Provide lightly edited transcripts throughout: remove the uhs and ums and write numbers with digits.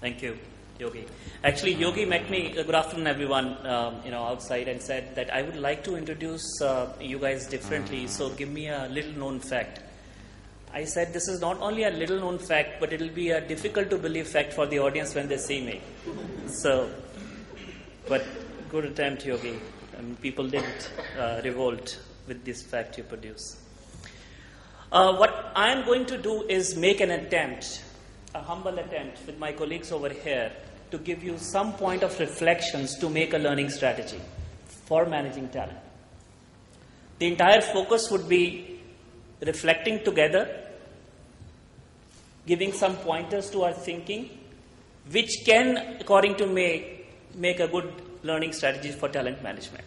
Thank you, Yogi. Actually, Yogi met me, good afternoon everyone, outside and said that I would like to introduce you guys differently, so give me a little known fact. I said this is not only a little known fact, but it will be a difficult to believe fact for the audience when they see me. So, but good attempt, Yogi. People didn't revolt with this fact you produce. What I am going to do is make an attempt, a humble attempt with my colleagues over here to give you some point of reflections to make a learning strategy for managing talent. The entire focus would be reflecting together, giving some pointers to our thinking, which can, according to me, make a good learning strategy for talent management.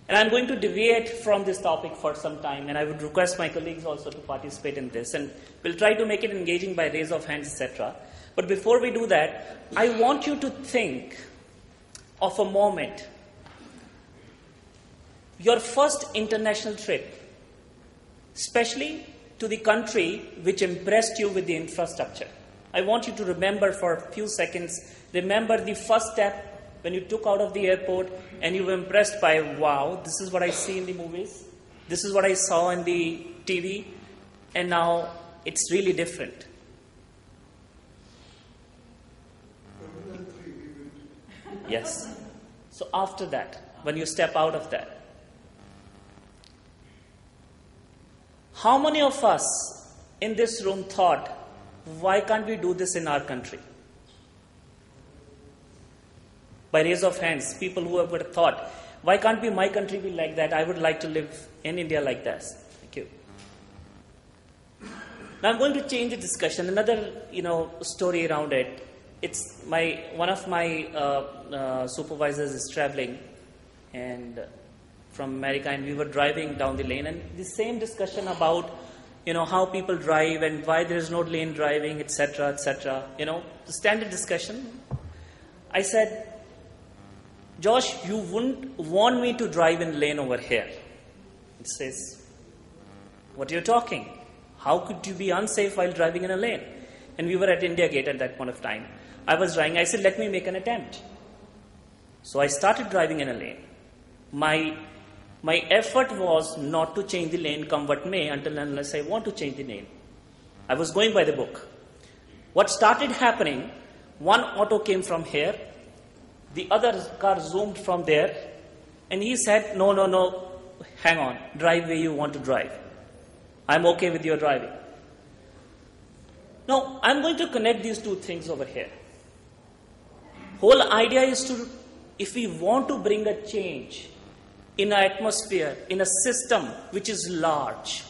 And I'm going to deviate from this topic for some time, and I would request my colleagues also to participate in this, and we'll try to make it engaging by raise of hands, etc. But before we do that, I want you to think of a moment, your first international trip, especially to the country which impressed you with the infrastructure. I want you to remember for a few seconds, remember the first step when you took out of the airport and you were impressed by, wow, this is what I see in the movies, this is what I saw in the TV, and now it's really different. Yes. So after that, when you step out of that, how many of us in this room thought, why can't we do this in our country? By raise of hands, people who have thought, why can't my country be like that? I would like to live in India like this. Thank you. Now I'm going to change the discussion. Another, story around it. It's one of my supervisors is traveling and from America, and we were driving down the lane, and the same discussion about, how people drive and why there is no lane driving, etc., etc. The standard discussion. I said, Josh, you wouldn't want me to drive in lane over here. It says, what are you talking? How could you be unsafe while driving in a lane? And we were at India Gate at that point of time. I was driving. I said, let me make an attempt. So I started driving in a lane. My effort was not to change the lane come what may until unless I want to change the lane. I was going by the book. What started happening, one auto came from here, the other car zoomed from there, and he said, no, hang on, drive where you want to drive. I'm okay with your driving. Now, I'm going to connect these two things over here. Whole idea is to, if we want to bring a change in an atmosphere, in a system which is large,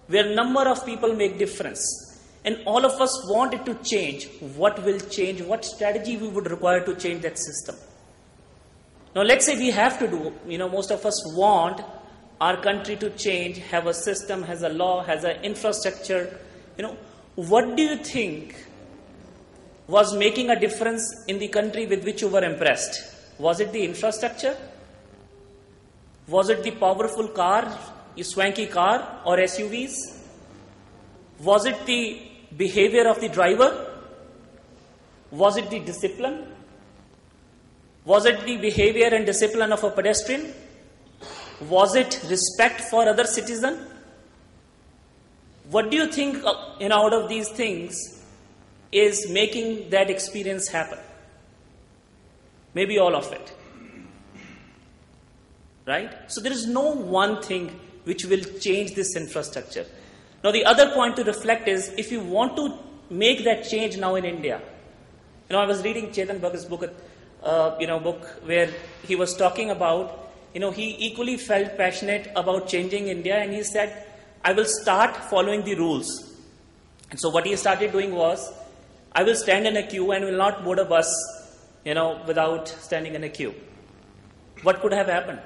where number of people make difference, and all of us want it to change, what will change, what strategy we would require to change that system. Now let's say we have to do, most of us want our country to change, have a system, has a law, has an infrastructure. What do you think was making a difference in the country with which you were impressed? Was it the infrastructure? Was it the powerful car, a swanky car or SUVs? Was it the behavior of the driver? Was it the discipline? Was it the behavior and discipline of a pedestrian? Was it respect for other citizen? What do you think, out of these things is making that experience happen? Maybe all of it. Right? So there is no one thing which will change this infrastructure. Now the other point to reflect is, if you want to make that change now in India, I was reading Chetan Bhagat's book, book where he was talking about, he equally felt passionate about changing India, and he said, I will start following the rules. And so what he started doing was, I will stand in a queue and will not board a bus, without standing in a queue. What could have happened?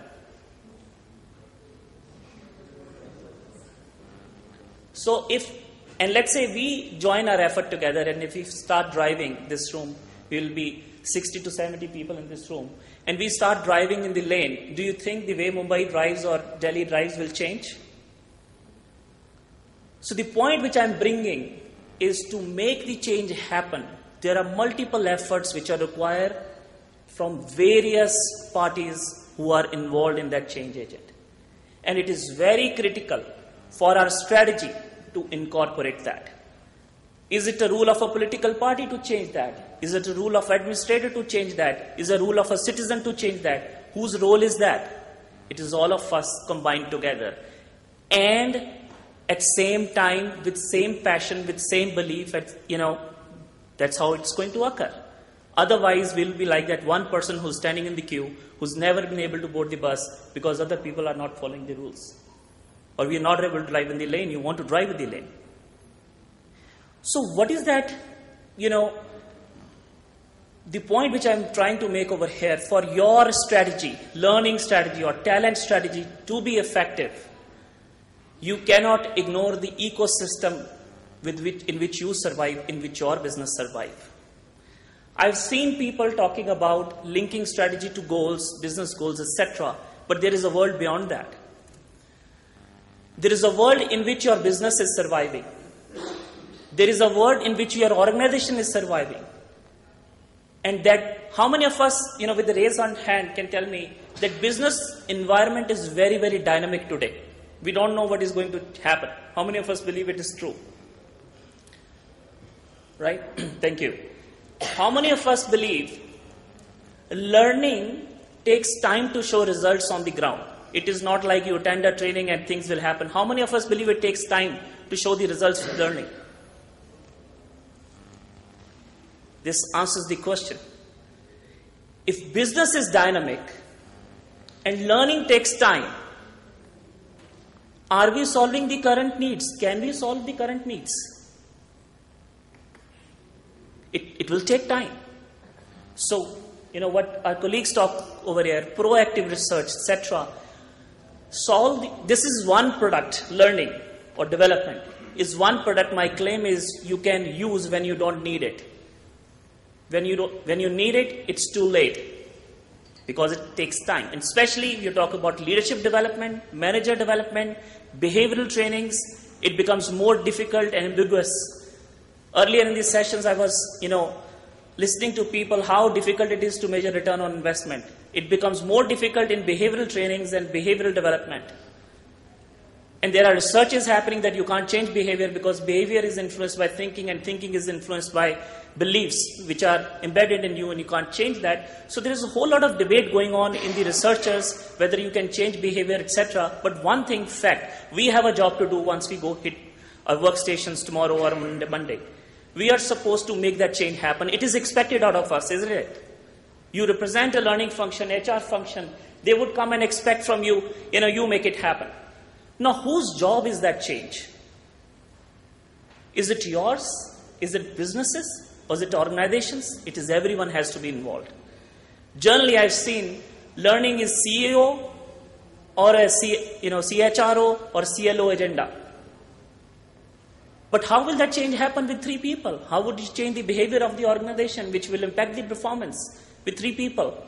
So let's say we join our effort together, and if we start driving this room, we will be 60 to 70 people in this room, and we start driving in the lane, do you think the way Mumbai drives or Delhi drives will change? So the point which I'm bringing is to make the change happen, there are multiple efforts which are required from various parties who are involved in that change agent. And it is very critical for our strategy to incorporate that. Is it a rule of a political party to change that? Is it a rule of administrator to change that? Is it a rule of a citizen to change that? Whose role is that? It is all of us combined together. And at same time, with same passion, with same belief, that's how it's going to occur. Otherwise, we'll be like that one person who's standing in the queue, who's never been able to board the bus because other people are not following the rules. Or we are not able to drive in the lane, you want to drive in the lane. So what is that, the point which I'm trying to make over here, for your strategy, learning strategy or talent strategy to be effective, you cannot ignore the ecosystem in which you survive, in which your business survive. I've seen people talking about linking strategy to goals, business goals, etc. But there is a world beyond that. There is a world in which your business is surviving. There is a world in which your organization is surviving. And that, how many of us, with the raise on hand can tell me that business environment is very, very dynamic today. We don't know what is going to happen. How many of us believe it is true? Right? Thank you. How many of us believe learning takes time to show results on the ground? It is not like you attend a training and things will happen. How many of us believe it takes time to show the results of learning? This answers the question. If business is dynamic and learning takes time, are we solving the current needs? Can we solve the current needs? It will take time. So, what our colleagues talk over here, proactive research, etc. This is one product, learning or development, is one product. My claim is you can use when you don't need it. When you need it, it's too late because it takes time. And especially if you talk about leadership development, manager development, behavioral trainings, it becomes more difficult and ambiguous. Earlier in these sessions, I was, listening to people how difficult it is to measure return on investment. It becomes more difficult in behavioral trainings and behavioral development. And there are researches happening that you can't change behavior because behavior is influenced by thinking and thinking is influenced by beliefs which are embedded in you and you can't change that. So there is a whole lot of debate going on in the researchers whether you can change behavior, etc. But one thing, fact, we have a job to do once we go hit our workstations tomorrow or Monday. We are supposed to make that change happen. It is expected out of us, isn't it? You represent a learning function, HR function. They would come and expect from you, you make it happen. Now, whose job is that change? Is it yours? Is it businesses? Or is it organizations? It is everyone has to be involved. Generally, I've seen learning is CEO or a CHRO or CLO agenda. But how will that change happen with 3 people? How would you change the behavior of the organization which will impact the performance with 3 people?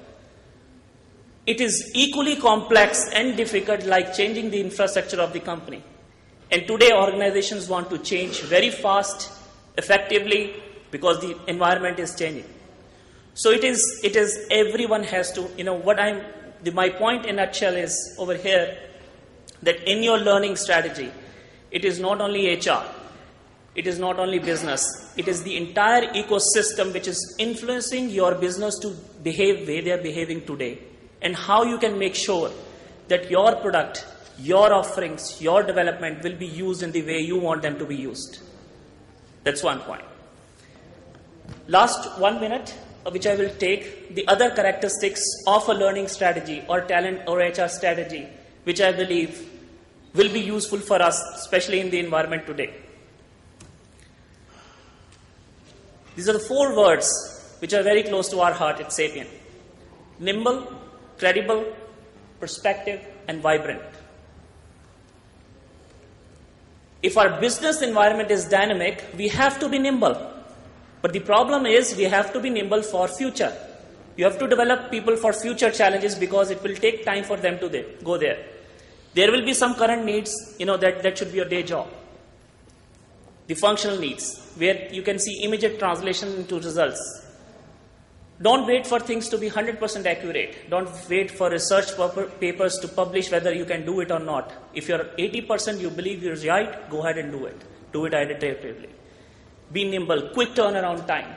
It is equally complex and difficult like changing the infrastructure of the company. And today organizations want to change very fast, effectively, because the environment is changing. So it is everyone has to, my point in a nutshell is over here that in your learning strategy, it is not only HR, it is not only business, it is the entire ecosystem which is influencing your business to behave the way they are behaving today. And how you can make sure that your product, your offerings, your development will be used in the way you want them to be used. That's one point. Last 1 minute, which I will take, the other characteristics of a learning strategy or talent or HR strategy, which I believe will be useful for us, especially in the environment today. These are the 4 words which are very close to our heart at Sapient. Nimble, credible, perspective, and vibrant. If our business environment is dynamic, we have to be nimble. But the problem is we have to be nimble for future. You have to develop people for future challenges because it will take time for them to go there. There will be some current needs, that should be your day job. the functional needs, where you can see immediate translation into results. Don't wait for things to be 100% accurate. Don't wait for research papers to publish whether you can do it or not. If you're 80% you believe you're right, go ahead and do it. Do it iteratively. Be nimble, quick turnaround time.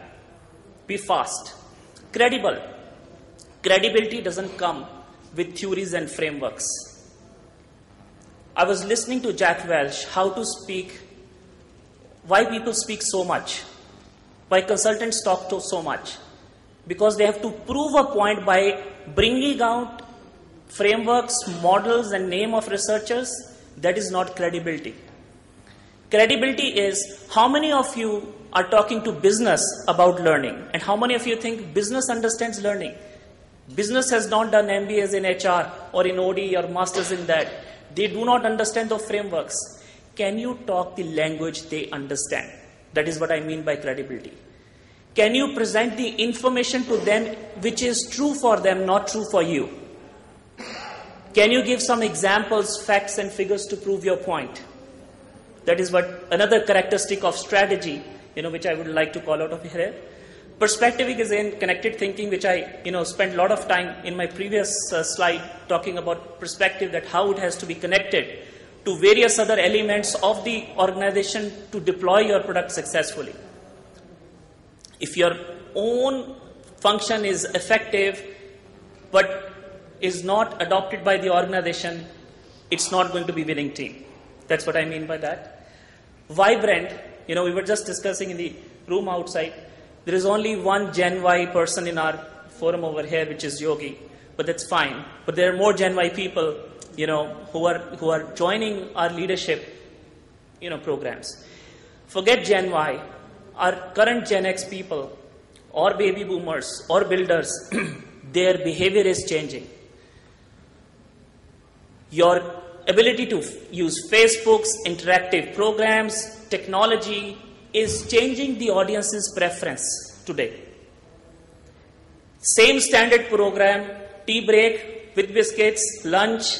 Be fast. Credible. Credibility doesn't come with theories and frameworks. I was listening to Jack Welch, how to speak, why people speak so much, why consultants talk so much. Because they have to prove a point by bringing out frameworks, models, and name of researchers. That is not credibility. Credibility is how many of you are talking to business about learning, and how many of you think business understands learning. Business has not done MBAs in HR or in OD or masters in that. They do not understand the frameworks. Can you talk the language they understand? That is what I mean by credibility. Can you present the information to them which is true for them, not true for you? Can you give some examples, facts, and figures to prove your point? That is what another characteristic of strategy, which I would like to call out of here. Perspective is in connected thinking, which I, spent a lot of time in my previous slide talking about perspective, that how it has to be connected to various other elements of the organization to deploy your product successfully. If your own function is effective but is not adopted by the organization, it's not going to be winning team. That's what I mean by that. Vibrant, we were just discussing in the room outside, there is only one Gen Y person in our forum over here, which is Yogi, but that's fine. But there are more Gen Y people, who are joining our leadership, programs. Forget Gen Y. Our current Gen X people, or baby boomers, or builders, their behavior is changing. Your ability to use Facebook's interactive programs, technology, is changing the audience's preference today. Same standard program, tea break with biscuits, lunch,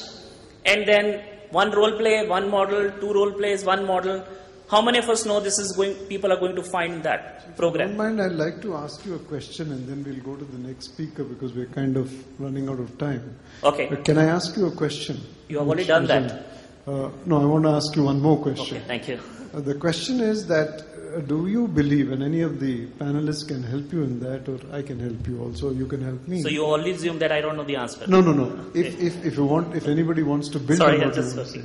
and then one role play, one model, two role plays, one model. How many of us know this is people are going to find that program? If you don't mind, I'd like to ask you a question and then we'll go to the next speaker because we're kind of running out of time. Okay. Can I ask you a question? You have already done that. No, I want to ask you one more question. Okay, thank you. The question is that do you believe, and any of the panelists can help you in that, or I can help you also, you can help me. So you always assume that I don't know the answer? No. Okay. If anybody wants to build Sorry, on I'm just sorry.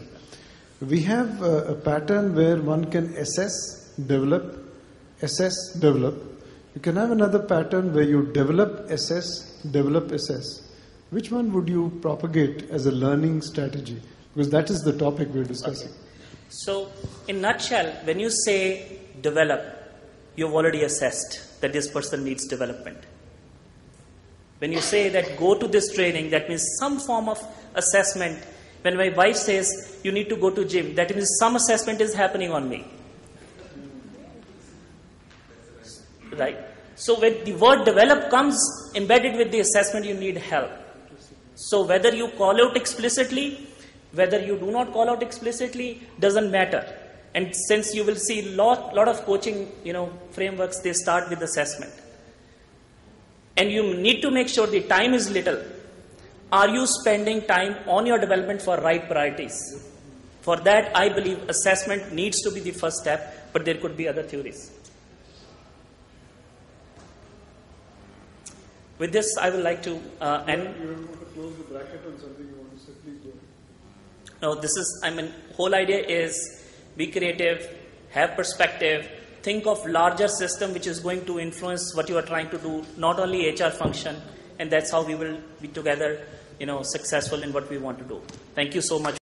We have a pattern where one can assess, develop. You can have another pattern where you develop, assess. Which one would you propagate as a learning strategy? Because that is the topic we're discussing. Okay. So, in a nutshell, when you say develop, you've already assessed that this person needs development. When you say that go to this training, that means some form of assessment. When my wife says you need to go to gym, that means some assessment is happening on me. Right? So when the word develop comes embedded with the assessment, you need help. So whether you call out explicitly, whether you do not call out explicitly, doesn't matter. And since you will see lot of coaching, frameworks, they start with assessment. And you need to make sure the time is little. Are you spending time on your development for right priorities? For that, I believe assessment needs to be the first step, but there could be other theories. With this, I would like to end. You want to close the bracket on something you want to say, please go ahead. No, whole idea is be creative, have perspective, think of larger system which is going to influence what you are trying to do, not only HR function, and that's how we will be together, successful in what we want to do. Thank you so much.